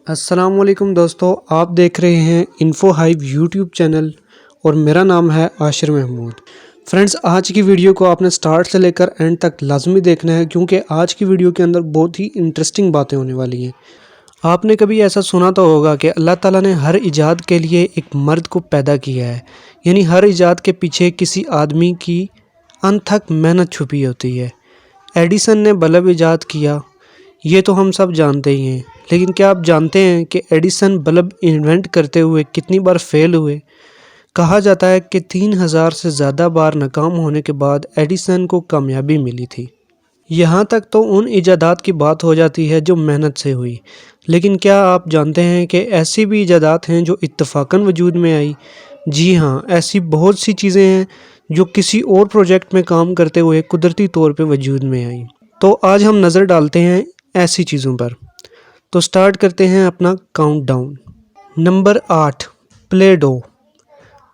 السلام علیکم دوستو، آپ دیکھ رہے ہیں انفو ہائیو یوٹیوب چینل اور میرا نام ہے عاشر محمود۔ فرینڈز، آج کی ویڈیو کو آپ نے سٹارٹ سے لے کر اینڈ تک لازمی دیکھنا ہے، کیونکہ آج کی ویڈیو کے اندر بہت ہی انٹرسٹنگ باتیں ہونے والی ہیں۔ آپ نے کبھی ایسا سنا تو ہوگا کہ اللہ تعالیٰ نے ہر ایجاد کے لیے ایک مرد کو پیدا کیا ہے، یعنی ہر ایجاد کے پیچھے کسی آدمی کی انتھک محنت چھپی ہوتی ہے۔ ایڈیسن نے بلب ایجاد کیا، یہ تو ہم سب جانتے ہی ہیں، لیکن کیا آپ جانتے ہیں کہ ایڈیسن بلب انوینٹ کرتے ہوئے کتنی بار فیل ہوئے؟ کہا جاتا ہے کہ 3000 سے زیادہ بار ناکام ہونے کے بعد ایڈیسن کو کامیابی ملی تھی۔ یہاں تک تو ان ایجادات کی بات ہو جاتی ہے جو محنت سے ہوئی، لیکن کیا آپ جانتے ہیں کہ ایسی بھی ایجادات ہیں جو اتفاقاً وجود میں آئی؟ جی ہاں، ایسی بہت سی چیزیں ہیں جو کسی اور پروجیکٹ میں کام کرتے ہوئے قدرتی طور پہ وجود میں آئی۔ تو آج ہم نظر ڈالتے ہیں ایسی چیزوں پر۔ تو سٹارٹ کرتے ہیں اپنا count down. Number 8، play do.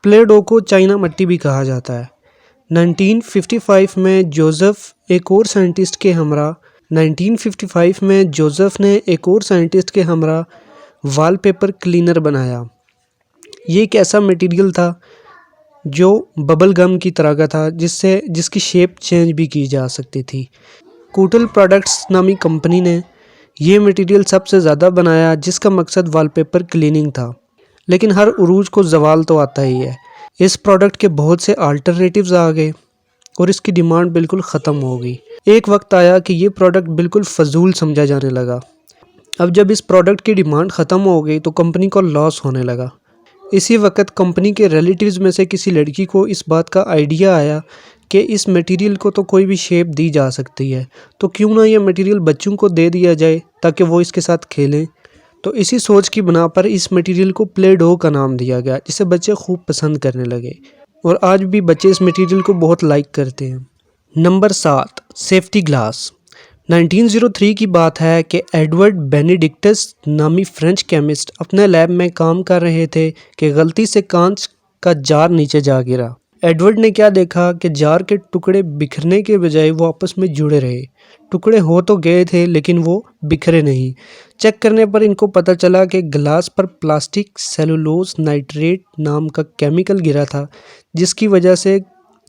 Play do کو چائنا مٹی بھی کہا جاتا ہے۔ 1955 میں ایک اور سائنٹسٹ نے ایک اور سائنٹسٹ کے ہمراہ وال پیپر کلینر بنایا۔ یہ ایک ایسا میٹیریل تھا جو ببل گم کی طرح کا تھا، جس کی شیپ چینج بھی کی جا سکتی تھی۔ کوٹل پروڈکٹس نامی کمپنی نے یہ میٹیریل سب سے زیادہ بنایا، جس کا مقصد وال پیپر کلیننگ تھا۔ لیکن ہر عروج کو زوال تو آتا ہی ہے۔ اس پروڈکٹ کے بہت سے آلٹرنیٹیوز آ گئے اور اس کی ڈیمانڈ بالکل ختم ہو گئی۔ ایک وقت آیا کہ یہ پروڈکٹ بالکل فضول سمجھا جانے لگا۔ اب جب اس پروڈکٹ کی ڈیمانڈ ختم ہو گئی تو کمپنی کو لاس ہونے لگا۔ اسی وقت کمپنی کے ریلیٹیوز میں سے کسی لڑکی کو اس بات کا آئیڈیا آیا کہ اس میٹیریل کو تو کوئی بھی شیپ دی جا سکتی ہے، تو کیوں نہ یہ میٹیریل بچوں کو دے دیا جائے تاکہ وہ اس کے ساتھ کھیلیں۔ تو اسی سوچ کی بنا پر اس میٹیریل کو پلے ڈو کا نام دیا گیا، جسے بچے خوب پسند کرنے لگے، اور آج بھی بچے اس میٹیریل کو بہت لائک کرتے ہیں۔ Number 7، safety glass. 1903 کی بات ہے کہ ایڈورڈ بینیڈکٹس نامی فرینچ کیمسٹ اپنے لیب میں کام کر رہے تھے کہ غلطی سے کانچ کا جار نیچے جا گرا۔ ایڈورڈ نے کیا دیکھا کہ جار کے ٹکڑے بکھرنے کے بجائے وہ آپس میں جڑے رہے۔ ٹکڑے ہو تو گئے تھے لیکن وہ بکھرے نہیں۔ چیک کرنے پر ان کو پتہ چلا کہ گلاس پر پلاسٹک سیلولوز نائٹریٹ نام کا کیمیکل گرا تھا، جس کی وجہ سے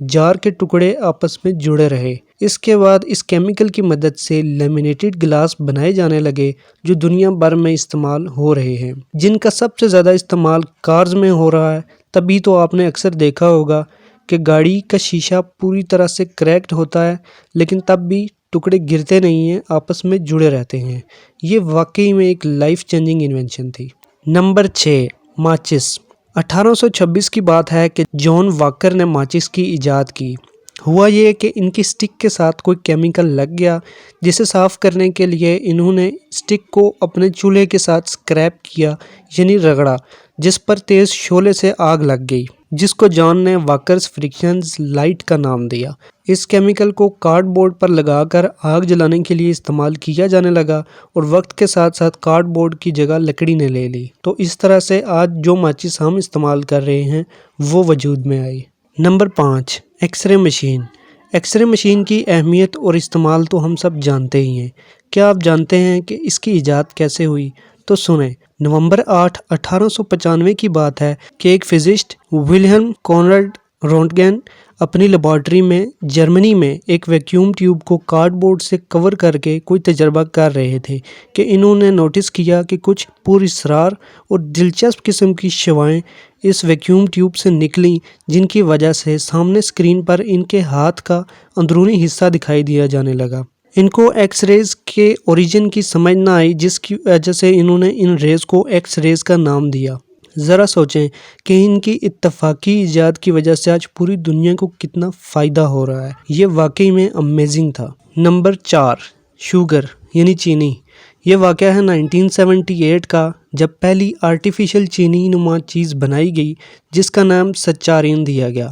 جار کے ٹکڑے آپس میں جڑے رہے۔ اس کے بعد اس کیمیکل کی مدد سے لیمینیٹڈ گلاس بنائے جانے لگے، جو دنیا بھر میں استعمال ہو رہے ہیں، جن کا سب سے زیادہ استعمال کارز میں ہو رہا ہے۔ تبھی تو آپ نے اکثر دیکھا ہوگا کہ گاڑی کا شیشہ پوری طرح سے کریکڈ ہوتا ہے، لیکن تب بھی ٹکڑے گرتے نہیں ہیں، آپس میں جڑے رہتے ہیں۔ یہ واقعی میں ایک لائف چینجنگ انوینشن تھی۔ نمبر 6، ماچس۔ 1826 کی بات ہے کہ جان واکر نے ماچس کی ایجاد کی۔ ہوا یہ کہ ان کی سٹک کے ساتھ کوئی کیمیکل لگ گیا، جسے صاف کرنے کے لیے انہوں نے سٹک کو اپنے چولہے کے ساتھ اسکریپ کیا، یعنی رگڑا، جس پر تیز شعلے سے آگ لگ گئی، جس کو جان نے واکرز فرکشنز لائٹ کا نام دیا۔ اس کیمیکل کو کارڈ بورڈ پر لگا کر آگ جلانے کے لیے استعمال کیا جانے لگا، اور وقت کے ساتھ ساتھ کارڈ بورڈ کی جگہ لکڑی نے لے لی۔ تو اس طرح سے آج جو ماچس ہم استعمال کر رہے ہیں وہ وجود میں آئی۔ Number 5، X ray machine. X ray machine کی اہمیت اور استعمال تو ہم سب جانتے ہی ہیں۔ کیا آپ جانتے ہیں کہ اس کی ایجاد کیسے ہوئی؟ تو سنیں۔ نومبر 8، 1895 کی بات ہے کہ ایک فزسٹ ولہلم کونراڈ رونٹگن اپنی لیبارٹری میں جرمنی میں ایک ویکیوم ٹیوب کو کارڈ بورڈ سے کور کر کے کوئی تجربہ کر رہے تھے کہ انہوں نے نوٹس کیا کہ کچھ پراسرار اور دلچسپ قسم کی شعاعیں اس ویکیوم ٹیوب سے نکلیں، جن کی وجہ سے سامنے اسکرین پر ان کے ہاتھ کا اندرونی حصہ دکھائی دیا جانے لگا۔ ان کو ایکس ریز کے اوریجن کی سمجھ نہ آئی، جس کی وجہ سے انہوں نے ان ریز کو ایکس ریز کا نام دیا۔ ذرا سوچیں کہ ان کی اتفاقی ایجاد کی وجہ سے آج پوری دنیا کو کتنا فائدہ ہو رہا ہے۔ یہ واقعی میں امیزنگ تھا۔ نمبر 4، شوگر یعنی چینی۔ یہ واقعہ ہے 1978 کا، جب پہلی آرٹیفیشل چینی نما چیز بنائی گئی، جس کا نام سچارین دیا گیا۔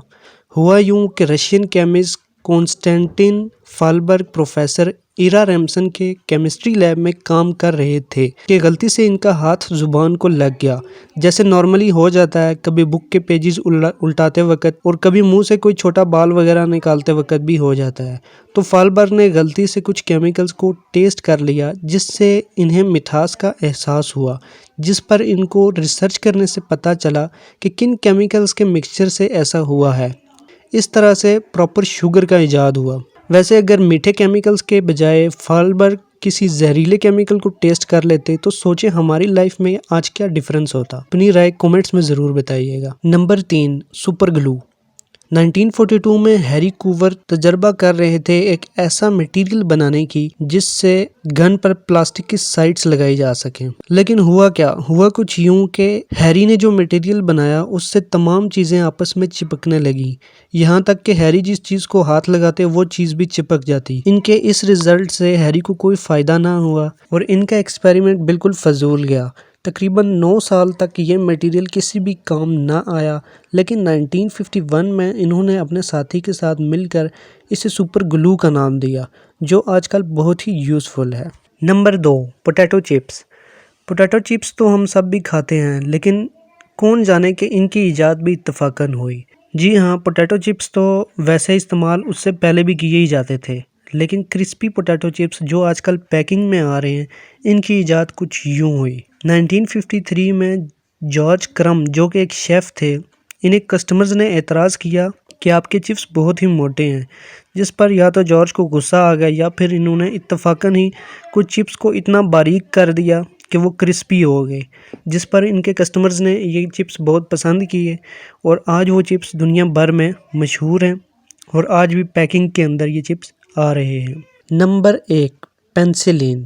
ہوا یوں کہ رشین کیمسٹ کونسٹینٹن فالبرگ پروفیسر ایرا ریمسن کے کیمسٹری لیب میں کام کر رہے تھے کہ غلطی سے ان کا ہاتھ زبان کو لگ گیا، جیسے نارملی ہو جاتا ہے، کبھی بک کے پیجز الٹاتے وقت اور کبھی منہ سے کوئی چھوٹا بال وغیرہ نکالتے وقت بھی ہو جاتا ہے۔ تو فالبرگ نے غلطی سے کچھ کیمیکلز کو ٹیسٹ کر لیا جس سے انہیں مٹھاس کا احساس ہوا، جس پر ان کو ریسرچ کرنے سے پتہ چلا کہ کن کیمیکلز کے مکسچر سے ایسا ہوا ہے۔ اس طرح سے پراپر شوگر کا ایجاد ہوا۔ ویسے اگر میٹھے کیمیکلز کے بجائے فالبرگ کسی زہریلے کیمیکل کو ٹیسٹ کر لیتے تو سوچیں ہماری لائف میں آج کیا ڈیفرنس ہوتا۔ اپنی رائے کومنٹس میں ضرور بتائیے گا۔ Number 3، super glue. 1942 میں ہیری کوور تجربہ کر رہے تھے ایک ایسا میٹیریل بنانے کی جس سے گن پر پلاسٹک کی سائٹس لگائی جا سکیں، لیکن ہوا کیا؟ ہوا کچھ یوں کہ ہیری نے جو میٹیریل بنایا اس سے تمام چیزیں آپس میں چپکنے لگیں، یہاں تک کہ ہیری جس چیز کو ہاتھ لگاتے وہ چیز بھی چپک جاتی۔ ان کے اس رزلٹ سے ہیری کو کوئی فائدہ نہ ہوا اور ان کا ایکسپیریمنٹ بالکل فضول گیا۔ تقریباً 9 سال تک یہ میٹیریل کسی بھی کام نہ آیا، لیکن 1951 میں انہوں نے اپنے ساتھی کے ساتھ مل کر اسے سپر گلو کا نام دیا، جو آج کل بہت ہی یوزفل ہے۔ Number 2، potato chips. Potato chips تو ہم سب بھی کھاتے ہیں، لیکن کون جانے کہ ان کی ایجاد بھی اتفاقاً ہوئی۔ جی ہاں، پوٹیٹو چپس تو ویسے استعمال اس سے پہلے بھی کیے ہی جاتے تھے، لیکن کرسپی پوٹیٹو چپس جو آج کل پیکنگ میں آ رہے ہیں، ان کی ایجاد کچھ یوں ہوئی۔ 1953 میں جارج کرم جو کہ ایک شیف تھے، انہیں کسٹمرز نے اعتراض کیا کہ آپ کے چپس بہت ہی موٹے ہیں، جس پر یا تو جارج کو غصہ آ گیا یا پھر انہوں نے اتفاقاً ہی کچھ چپس کو اتنا باریک کر دیا کہ وہ کرسپی ہو گئے، جس پر ان کے کسٹمرز نے یہ چپس بہت پسند کیے اور آج وہ چپس دنیا بھر میں مشہور ہیں اور آج بھی پیکنگ کے اندر یہ چپس آ رہے ہیں۔ Number 1، penicillin.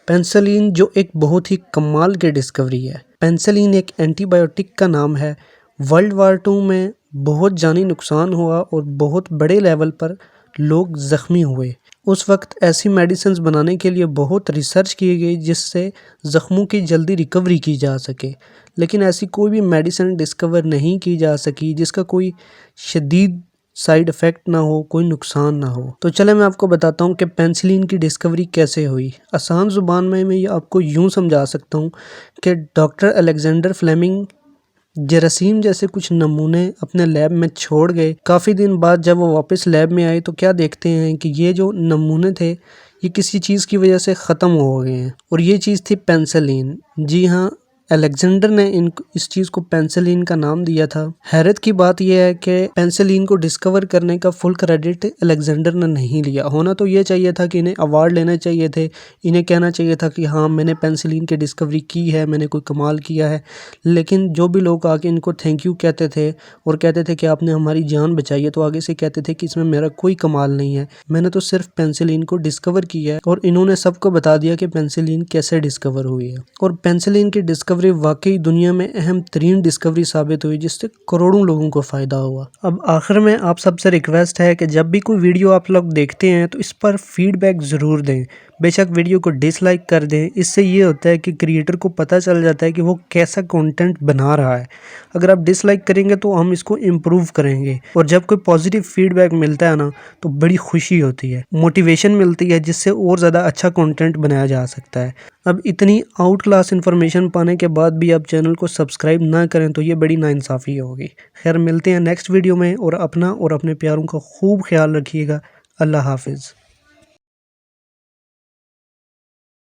پینسلین جو ایک بہت ہی کمال کی ڈسکوری ہے۔ پینسلین ایک اینٹی بائیوٹک کا نام ہے۔ ورلڈ وار 2 میں بہت جانی نقصان ہوا اور بہت بڑے لیول پر لوگ زخمی ہوئے۔ اس وقت ایسی میڈیسنز بنانے کے لیے بہت ریسرچ کی گئی جس سے زخموں کی جلدی ریکوری کی جا سکے، لیکن ایسی کوئی بھی میڈیسن ڈسکور نہیں کی جا سکی جس کا کوئی شدید سائیڈ افیکٹ نہ ہو، کوئی نقصان نہ ہو۔ تو چلے میں آپ کو بتاتا ہوں کہ پینسلین کی ڈسکوری کیسے ہوئی۔ آسان زبان میں یہ آپ کو یوں سمجھا سکتا ہوں کہ ڈاکٹر الیگزینڈر فلیمنگ جراثیم جیسے کچھ نمونے اپنے لیب میں چھوڑ گئے۔ کافی دن بعد جب وہ واپس لیب میں آئے تو کیا دیکھتے ہیں کہ یہ جو نمونے تھے یہ کسی چیز کی وجہ سے ختم ہو گئے ہیں، اور یہ چیز تھی پینسلین۔ جی ہاں، الیگزینڈر نے اس چیز کو پینسلین کا نام دیا تھا۔ حیرت کی بات یہ ہے کہ پینسلین کو ڈسکور کرنے کا فل کریڈٹ الیگزینڈر نے نہیں لیا۔ ہونا تو یہ چاہیے تھا کہ انہیں ایوارڈ لینا چاہیے تھے، انہیں کہنا چاہیے تھا کہ ہاں میں نے پینسلین کی ڈسکوری کی ہے، میں نے کوئی کمال کیا ہے، لیکن جو بھی لوگ آگے ان کو تھینک یو کہتے تھے اور کہتے تھے کہ آپ نے ہماری جان بچائی ہے، تو آگے سے کہتے تھے کہ اس میں میرا کوئی کمال نہیں ہے، میں نے تو صرف پینسلین کو ڈسکور کیا ہے، اور انہوں نے سب کو بتا دیا کہ پینسلین کیسے ڈسکور ہوئی ہے۔ اور پینسلین کی ڈسکوری واقعی دنیا میں اہم ترین ڈسکوری ثابت ہوئی جس سے کروڑوں لوگوں کو فائدہ ہوا۔ اب آخر میں آپ سب سے ریکویسٹ ہے کہ جب بھی کوئی ویڈیو آپ لوگ دیکھتے ہیں تو اس پر فیڈ بیک ضرور دیں، بے شک ویڈیو کو ڈس لائک کر دیں، اس سے یہ ہوتا ہے کہ کریئٹر کو پتہ چل جاتا ہے کہ وہ کیسا کنٹینٹ بنا رہا ہے۔ اگر آپ ڈس لائک کریں گے تو ہم اس کو امپروو کریں گے، اور جب کوئی پازیٹیو فیڈ بیک ملتا ہے نا تو بڑی خوشی ہوتی ہے، موٹیویشن ملتی ہے، جس سے اور زیادہ اچھا کنٹینٹ بنایا جا سکتا ہے۔ اب اتنی آؤٹ کلاس انفارمیشن پانے کے بعد بھی آپ چینل کو سبسکرائب نہ کریں تو یہ بڑی ناانصافی ہوگی۔ خیر، ملتے ہیں نیکسٹ ویڈیو میں، اور اپنا اور اپنے پیاروں کا خوب خیال رکھیے گا۔ اللہ حافظ۔